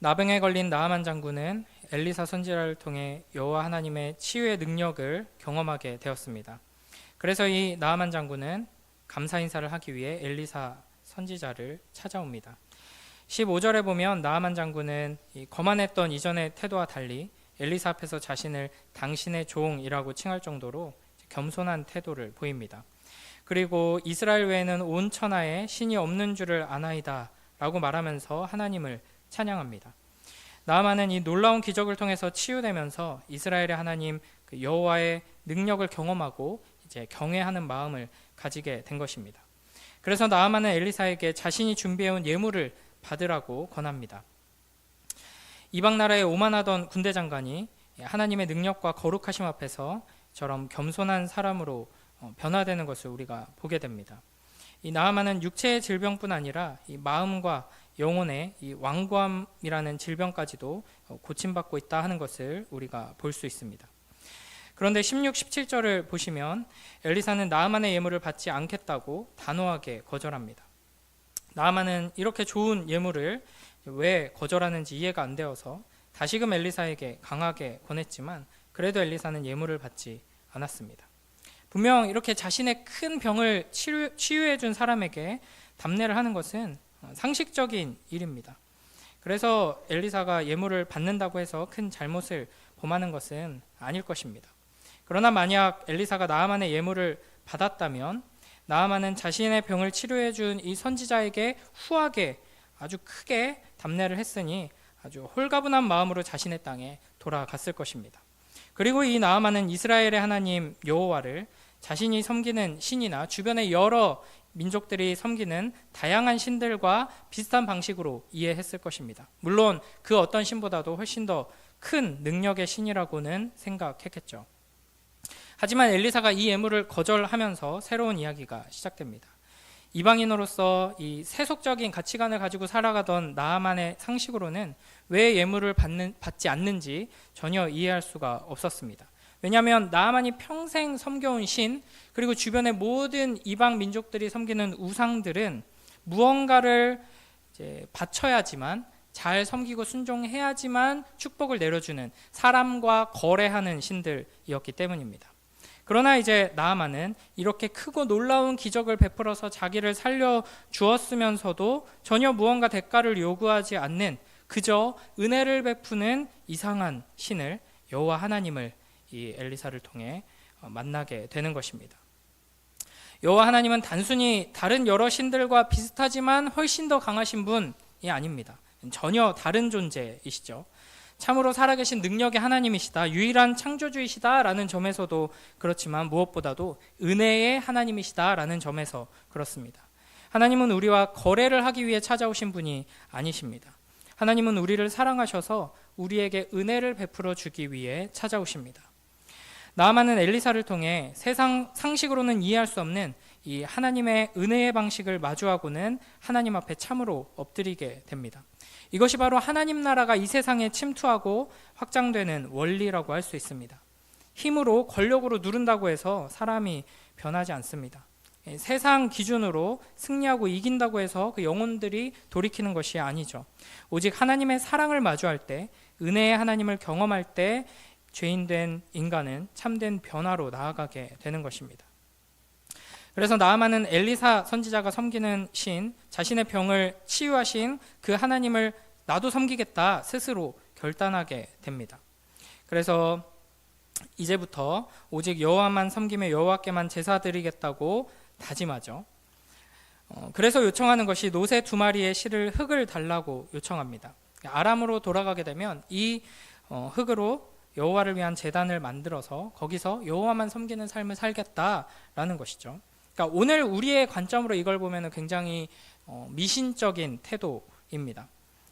나병에 걸린 나아만 장군은 엘리사 선지자를 통해 여호와 하나님의 치유의 능력을 경험하게 되었습니다. 그래서 이 나아만 장군은 감사 인사를 하기 위해 엘리사 선지자를 찾아옵니다. 15절에 보면 나아만 장군은 거만했던 이전의 태도와 달리 엘리사 앞에서 자신을 당신의 종이라고 칭할 정도로 겸손한 태도를 보입니다. 그리고 이스라엘 외에는 온 천하에 신이 없는 줄을 아나이다 라고 말하면서 하나님을 찬양합니다. 나아만은 이 놀라운 기적을 통해서 치유되면서 이스라엘의 하나님 여호와의 능력을 경험하고 이제 경외하는 마음을 가지게 된 것입니다. 그래서 나아만은 엘리사에게 자신이 준비해온 예물을 받으라고 권합니다. 이방 나라에 오만하던 군대 장관이 하나님의 능력과 거룩하심 앞에서 저런 겸손한 사람으로 변화되는 것을 우리가 보게 됩니다. 이 나아만은 육체의 질병뿐 아니라 이 마음과 영혼의 이 완고함이라는 질병까지도 고침받고 있다 하는 것을 우리가 볼 수 있습니다. 그런데 16, 17절을 보시면 엘리사는 나아만의 예물을 받지 않겠다고 단호하게 거절합니다. 나아만은 이렇게 좋은 예물을 왜 거절하는지 이해가 안 되어서 다시금 엘리사에게 강하게 권했지만 그래도 엘리사는 예물을 받지 않았습니다. 분명 이렇게 자신의 큰 병을 치유해 준 사람에게 답례를 하는 것은 상식적인 일입니다. 그래서 엘리사가 예물을 받는다고 해서 큰 잘못을 범하는 것은 아닐 것입니다. 그러나 만약 엘리사가 나아만의 예물을 받았다면 나아만은 자신의 병을 치료해 준 이 선지자에게 후하게 아주 크게 답례를 했으니 아주 홀가분한 마음으로 자신의 땅에 돌아갔을 것입니다. 그리고 이 나아만은 이스라엘의 하나님 여호와를 자신이 섬기는 신이나 주변의 여러 민족들이 섬기는 다양한 신들과 비슷한 방식으로 이해했을 것입니다. 물론 그 어떤 신보다도 훨씬 더 큰 능력의 신이라고는 생각했겠죠. 하지만 엘리사가 이 예물을 거절하면서 새로운 이야기가 시작됩니다. 이방인으로서 이 세속적인 가치관을 가지고 살아가던 나아만의 상식으로는 왜 예물을 받지 않는지 전혀 이해할 수가 없었습니다. 왜냐하면 나아만이 평생 섬겨온 신 그리고 주변의 모든 이방 민족들이 섬기는 우상들은 무언가를 이제 바쳐야지만 잘 섬기고 순종해야지만 축복을 내려주는 사람과 거래하는 신들이었기 때문입니다. 그러나 이제 나아만은 이렇게 크고 놀라운 기적을 베풀어서 자기를 살려 주었으면서도 전혀 무언가 대가를 요구하지 않는 그저 은혜를 베푸는 이상한 신을 여호와 하나님을 이 엘리사를 통해 만나게 되는 것입니다. 여호와 하나님은 단순히 다른 여러 신들과 비슷하지만 훨씬 더 강하신 분이 아닙니다. 전혀 다른 존재이시죠. 참으로 살아계신 능력의 하나님이시다, 유일한 창조주이시다라는 점에서도 그렇지만 무엇보다도 은혜의 하나님이시다라는 점에서 그렇습니다. 하나님은 우리와 거래를 하기 위해 찾아오신 분이 아니십니다. 하나님은 우리를 사랑하셔서 우리에게 은혜를 베풀어 주기 위해 찾아오십니다. 나아만은 엘리사를 통해 세상 상식으로는 이해할 수 없는 이 하나님의 은혜의 방식을 마주하고는 하나님 앞에 참으로 엎드리게 됩니다. 이것이 바로 하나님 나라가 이 세상에 침투하고 확장되는 원리라고 할 수 있습니다. 힘으로 권력으로 누른다고 해서 사람이 변하지 않습니다. 세상 기준으로 승리하고 이긴다고 해서 그 영혼들이 돌이키는 것이 아니죠. 오직 하나님의 사랑을 마주할 때, 은혜의 하나님을 경험할 때 죄인된 인간은 참된 변화로 나아가게 되는 것입니다. 그래서 나아만은 엘리사 선지자가 섬기는 신, 자신의 병을 치유하신 그 하나님을 나도 섬기겠다 스스로 결단하게 됩니다. 그래서 이제부터 오직 여호와만 섬기며 여호와께만 제사 드리겠다고 다짐하죠. 그래서 요청하는 것이 노새 2마리의 실을 흙을 달라고 요청합니다. 아람으로 돌아가게 되면 이 흙으로 여호와를 위한 제단을 만들어서 거기서 여호와만 섬기는 삶을 살겠다라는 것이죠. 그러니까 오늘 우리의 관점으로 이걸 보면 굉장히 미신적인 태도입니다.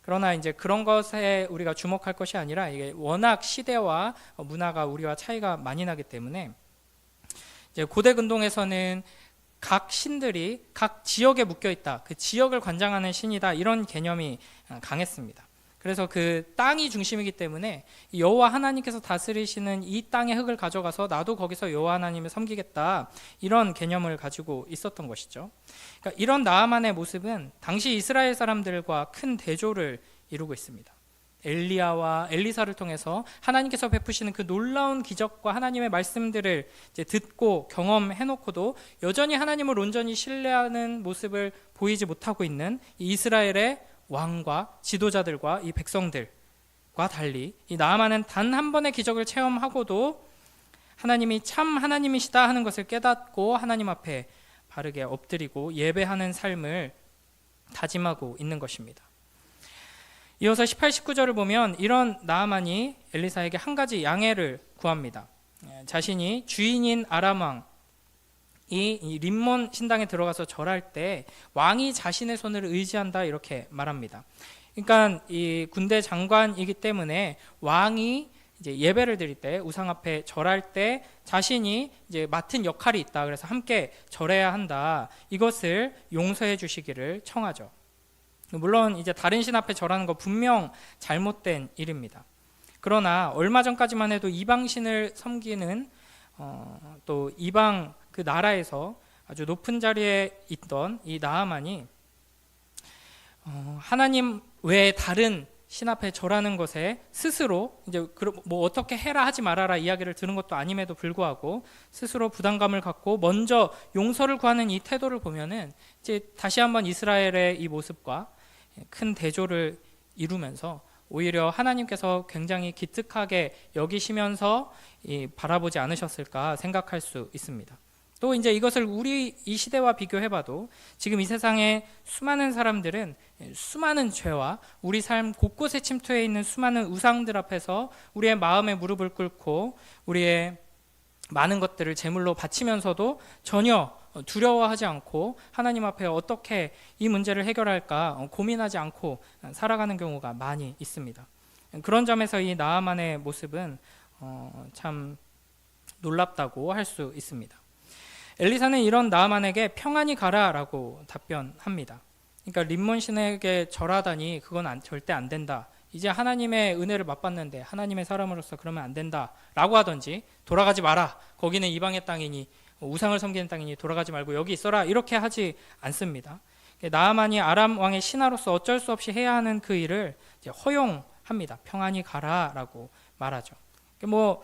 그러나 이제 그런 것에 우리가 주목할 것이 아니라 이게 워낙 시대와 문화가 우리와 차이가 많이 나기 때문에 이제 고대 근동에서는 각 신들이 각 지역에 묶여 있다, 그 지역을 관장하는 신이다 이런 개념이 강했습니다. 그래서 그 땅이 중심이기 때문에 여호와 하나님께서 다스리시는 이 땅의 흙을 가져가서 나도 거기서 여호와 하나님을 섬기겠다 이런 개념을 가지고 있었던 것이죠. 그러니까 이런 나아만의 모습은 당시 이스라엘 사람들과 큰 대조를 이루고 있습니다. 엘리야와 엘리사를 통해서 하나님께서 베푸시는 그 놀라운 기적과 하나님의 말씀들을 이제 듣고 경험해놓고도 여전히 하나님을 온전히 신뢰하는 모습을 보이지 못하고 있는 이 이스라엘의 왕과 지도자들과 이 백성들과 달리 이 나아만은 단 한 번의 기적을 체험하고도 하나님이 참 하나님이시다 하는 것을 깨닫고 하나님 앞에 바르게 엎드리고 예배하는 삶을 다짐하고 있는 것입니다. 이어서 18, 19절을 보면 이런 나아만이 엘리사에게 한 가지 양해를 구합니다. 자신이 주인인 아람 왕이 림몬 신당에 들어가서 절할 때 왕이 자신의 손을 의지한다 이렇게 말합니다. 그러니까 이 군대 장관이기 때문에 왕이 이제 예배를 드릴 때 우상 앞에 절할 때 자신이 이제 맡은 역할이 있다. 그래서 함께 절해야 한다. 이것을 용서해 주시기를 청하죠. 물론 이제 다른 신 앞에 절하는 거 분명 잘못된 일입니다. 그러나 얼마 전까지만 해도 이방신을 섬기는 또 이방 그 나라에서 아주 높은 자리에 있던 이 나아만이 하나님 외에 다른 신 앞에 절하는 것에 스스로 이제 뭐 어떻게 해라 하지 말아라 이야기를 들은 것도 아님에도 불구하고 스스로 부담감을 갖고 먼저 용서를 구하는 이 태도를 보면은 이제 다시 한번 이스라엘의 이 모습과 큰 대조를 이루면서 오히려 하나님께서 굉장히 기특하게 여기시면서 바라보지 않으셨을까 생각할 수 있습니다. 또 이제 이것을 우리 이 시대와 비교해봐도 지금 이 세상에 수많은 사람들은 수많은 죄와 우리 삶 곳곳에 침투해 있는 수많은 우상들 앞에서 우리의 마음의 무릎을 꿇고 우리의 많은 것들을 제물로 바치면서도 전혀 두려워하지 않고 하나님 앞에 어떻게 이 문제를 해결할까 고민하지 않고 살아가는 경우가 많이 있습니다. 그런 점에서 이 나아만의 모습은 참 놀랍다고 할 수 있습니다. 엘리사는 이런 나아만에게 평안히 가라라고 답변합니다. 그러니까 림몬 신에게 절하다니 그건 절대 안 된다. 이제 하나님의 은혜를 맛봤는데 하나님의 사람으로서 그러면 안 된다라고 하든지 돌아가지 마라. 거기는 이방의 땅이니 우상을 섬기는 땅이니 돌아가지 말고 여기 있어라. 이렇게 하지 않습니다. 나아만이 아람 왕의 신하로서 어쩔 수 없이 해야 하는 그 일을 이제 허용합니다. 평안히 가라라고 말하죠. 뭐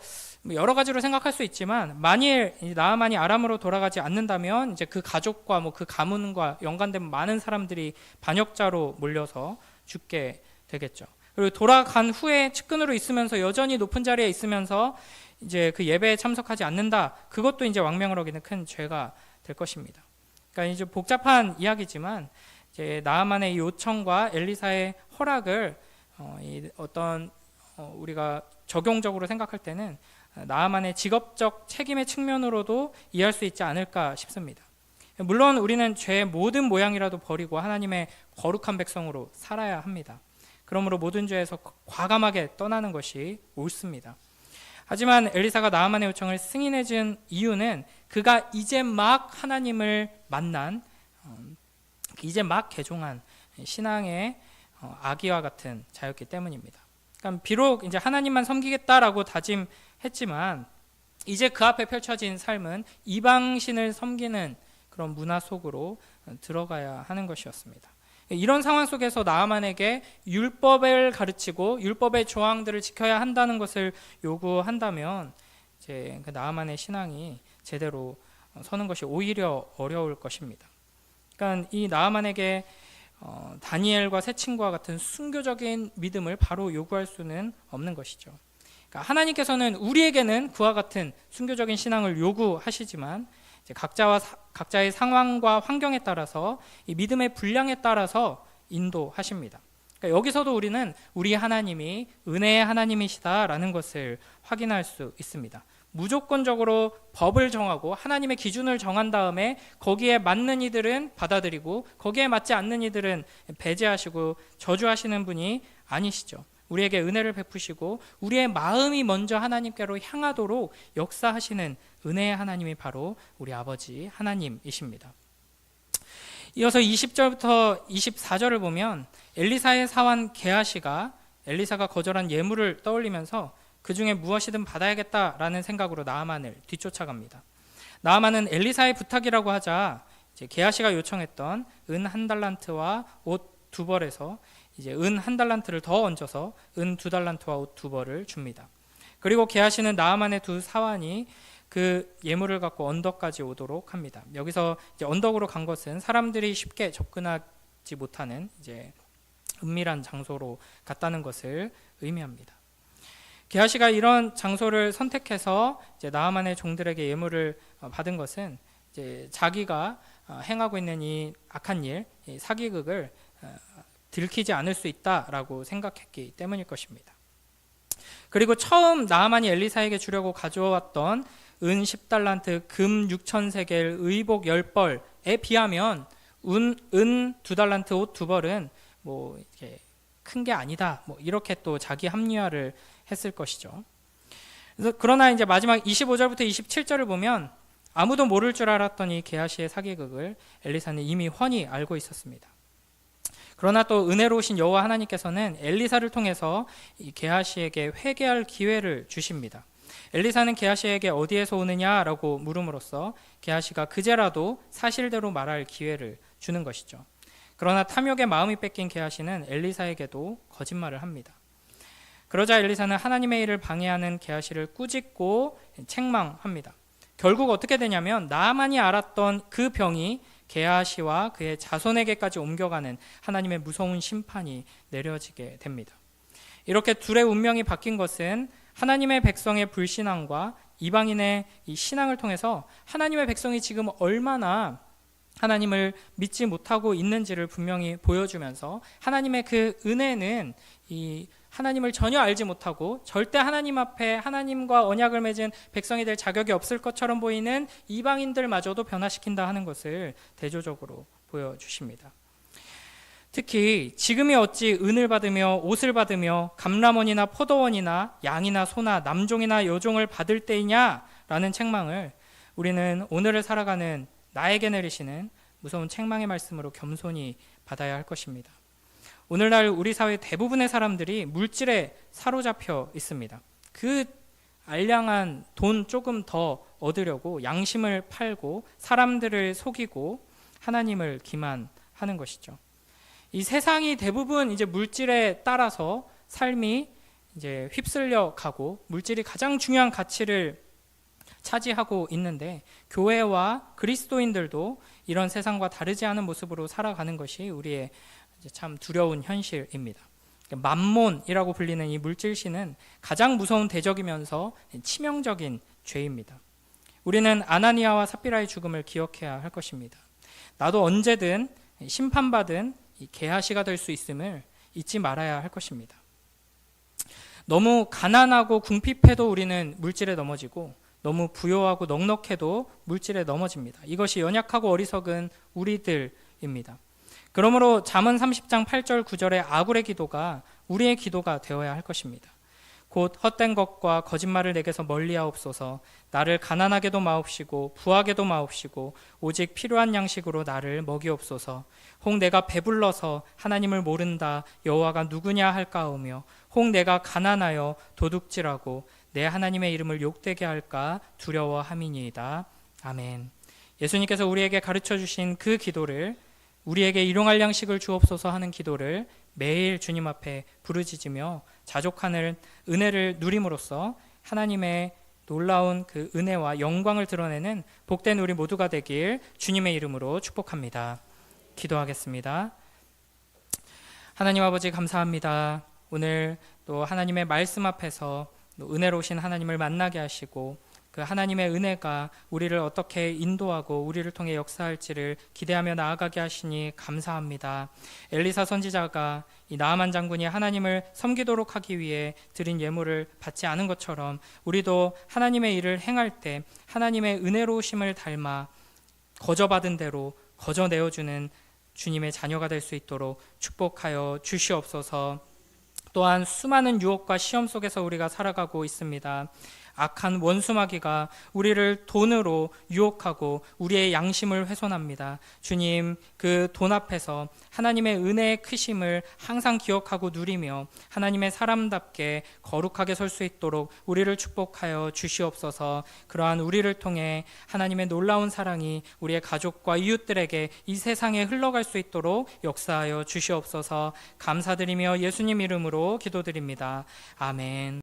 여러 가지로 생각할 수 있지만 만일 나아만이 아람으로 돌아가지 않는다면 이제 그 가족과 뭐 그 가문과 연관된 많은 사람들이 반역자로 몰려서 죽게 되겠죠. 그리고 돌아간 후에 측근으로 있으면서 여전히 높은 자리에 있으면서 이제 그 예배에 참석하지 않는다. 그것도 이제 왕명을 어기는 큰 죄가 될 것입니다. 그러니까 이제 복잡한 이야기지만 이제 나아만의 요청과 엘리사의 허락을 우리가 적용적으로 생각할 때는 나아만의 직업적 책임의 측면으로도 이해할 수 있지 않을까 싶습니다. 물론 우리는 죄의 모든 모양이라도 버리고 하나님의 거룩한 백성으로 살아야 합니다. 그러므로 모든 죄에서 과감하게 떠나는 것이 옳습니다. 하지만 엘리사가 나아만의 요청을 승인해 준 이유는 그가 이제 막 하나님을 만난 이제 막 개종한 신앙의 아기와 같은 자였기 때문입니다. 그러니까 비록 이제 하나님만 섬기겠다라고 다짐했지만 이제 그 앞에 펼쳐진 삶은 이방신을 섬기는 그런 문화 속으로 들어가야 하는 것이었습니다. 이런 상황 속에서 나아만에게 율법을 가르치고 율법의 조항들을 지켜야 한다는 것을 요구한다면 이제 그 나아만의 신앙이 제대로 서는 것이 오히려 어려울 것입니다. 그러니까 이 나아만에게 다니엘과 새 친구와 같은 순교적인 믿음을 바로 요구할 수는 없는 것이죠. 그러니까 하나님께서는 우리에게는 그와 같은 순교적인 신앙을 요구하시지만 이제 각자의 상황과 환경에 따라서 이 믿음의 분량에 따라서 인도하십니다. 그러니까 여기서도 우리는 우리 하나님이 은혜의 하나님이시다라는 것을 확인할 수 있습니다. 무조건적으로 법을 정하고 하나님의 기준을 정한 다음에 거기에 맞는 이들은 받아들이고 거기에 맞지 않는 이들은 배제하시고 저주하시는 분이 아니시죠. 우리에게 은혜를 베푸시고 우리의 마음이 먼저 하나님께로 향하도록 역사하시는 은혜의 하나님이 바로 우리 아버지 하나님이십니다. 이어서 20절부터 24절을 보면 엘리사의 사환 게하시가 엘리사가 거절한 예물을 떠올리면서 그 중에 무엇이든 받아야겠다라는 생각으로 나아만을 뒤쫓아갑니다. 나아만은 엘리사의 부탁이라고 하자 이제 게하시가 요청했던 은 1달란트와 옷 2벌에서 이제 은 1달란트를 더 얹어서 은 2달란트와 옷 2벌을 줍니다. 그리고 게하시는 나아만의 2 사환이 그 예물을 갖고 언덕까지 오도록 합니다. 여기서 이제 언덕으로 간 것은 사람들이 쉽게 접근하지 못하는 이제 은밀한 장소로 갔다는 것을 의미합니다. 게하시가 이런 장소를 선택해서 이제 나아만의 종들에게 예물을 받은 것은 이제 자기가 행하고 있는 이 악한 일, 이 사기극을 들키지 않을 수 있다라고 생각했기 때문일 것입니다. 그리고 처음 나아만이 엘리사에게 주려고 가져왔던 은 10달란트, 금 6,000세겔, 의복 10벌에 비하면 은 2달란트, 옷 2벌은 뭐 이렇게 큰 게 아니다. 뭐 이렇게 또 자기 합리화를 했을 것이죠. 그래서 그러나 이제 마지막 25절부터 27절을 보면 아무도 모를 줄 알았던 이 게하시의 사기극을 엘리사는 이미 훤히 알고 있었습니다. 그러나 또 은혜로우신 여호와 하나님께서는 엘리사를 통해서 이 게하시에게 회개할 기회를 주십니다. 엘리사는 게하시에게 어디에서 오느냐라고 물음으로써 게하시가 그제라도 사실대로 말할 기회를 주는 것이죠. 그러나 탐욕의 마음이 뺏긴 게하시는 엘리사에게도 거짓말을 합니다. 그러자 엘리사는 하나님의 일을 방해하는 게하시를 꾸짖고 책망합니다. 결국 어떻게 되냐면 나아만이 알았던 그 병이 게하시와 그의 자손에게까지 옮겨가는 하나님의 무서운 심판이 내려지게 됩니다. 이렇게 둘의 운명이 바뀐 것은 하나님의 백성의 불신앙과 이방인의 이 신앙을 통해서 하나님의 백성이 지금 얼마나 하나님을 믿지 못하고 있는지를 분명히 보여주면서 하나님의 그 은혜는 이 하나님을 전혀 알지 못하고 절대 하나님 앞에 하나님과 언약을 맺은 백성이 될 자격이 없을 것처럼 보이는 이방인들마저도 변화시킨다 하는 것을 대조적으로 보여주십니다. 특히 지금이 어찌 은을 받으며 옷을 받으며 감람원이나 포도원이나 양이나 소나 남종이나 여종을 받을 때이냐라는 책망을 우리는 오늘을 살아가는 나에게 내리시는 무서운 책망의 말씀으로 겸손히 받아야 할 것입니다. 오늘날 우리 사회 대부분의 사람들이 물질에 사로잡혀 있습니다. 그 알량한 돈 조금 더 얻으려고 양심을 팔고 사람들을 속이고 하나님을 기만하는 것이죠. 이 세상이 대부분 이제 물질에 따라서 삶이 이제 휩쓸려 가고 물질이 가장 중요한 가치를 차지하고 있는데 교회와 그리스도인들도 이런 세상과 다르지 않은 모습으로 살아가는 것이 우리의 참 두려운 현실입니다. 맘몬이라고 불리는 이 물질신은 가장 무서운 대적이면서 치명적인 죄입니다. 우리는 아나니아와 삽비라의 죽음을 기억해야 할 것입니다. 나도 언제든 심판받은 이 게하시가 될 수 있음을 잊지 말아야 할 것입니다. 너무 가난하고 궁핍해도 우리는 물질에 넘어지고 너무 부요하고 넉넉해도 물질에 넘어집니다. 이것이 연약하고 어리석은 우리들입니다. 그러므로 잠언 30장 8절 9절의 아굴의 기도가 우리의 기도가 되어야 할 것입니다. 곧 헛된 것과 거짓말을 내게서 멀리하옵소서. 나를 가난하게도 마옵시고 부하게도 마옵시고 오직 필요한 양식으로 나를 먹이옵소서. 혹 내가 배불러서 하나님을 모른다 여호와가 누구냐 할까오며 혹 내가 가난하여 도둑질하고 내 하나님의 이름을 욕되게 할까 두려워함이니이다. 아멘. 예수님께서 우리에게 가르쳐 주신 그 기도를 우리에게 일용할 양식을 주옵소서 하는 기도를 매일 주님 앞에 부르짖으며 자족하는 은혜를 누림으로써 하나님의 놀라운 그 은혜와 영광을 드러내는 복된 우리 모두가 되길 주님의 이름으로 축복합니다. 기도하겠습니다. 하나님 아버지 감사합니다. 오늘 또 하나님의 말씀 앞에서 은혜로우신 하나님을 만나게 하시고 그 하나님의 은혜가 우리를 어떻게 인도하고 우리를 통해 역사할지를 기대하며 나아가게 하시니 감사합니다. 엘리사 선지자가 이 나아만 장군이 하나님을 섬기도록 하기 위해 드린 예물을 받지 않은 것처럼 우리도 하나님의 일을 행할 때 하나님의 은혜로우심을 닮아 거저받은 대로 거저내어주는 주님의 자녀가 될 수 있도록 축복하여 주시옵소서. 또한 수많은 유혹과 시험 속에서 우리가 살아가고 있습니다. 악한 원수마귀가 우리를 돈으로 유혹하고 우리의 양심을 훼손합니다. 주님, 그 돈 앞에서 하나님의 은혜의 크심을 항상 기억하고 누리며 하나님의 사람답게 거룩하게 설 수 있도록 우리를 축복하여 주시옵소서. 그러한 우리를 통해 하나님의 놀라운 사랑이 우리의 가족과 이웃들에게 이 세상에 흘러갈 수 있도록 역사하여 주시옵소서. 감사드리며 예수님 이름으로 기도드립니다. 아멘.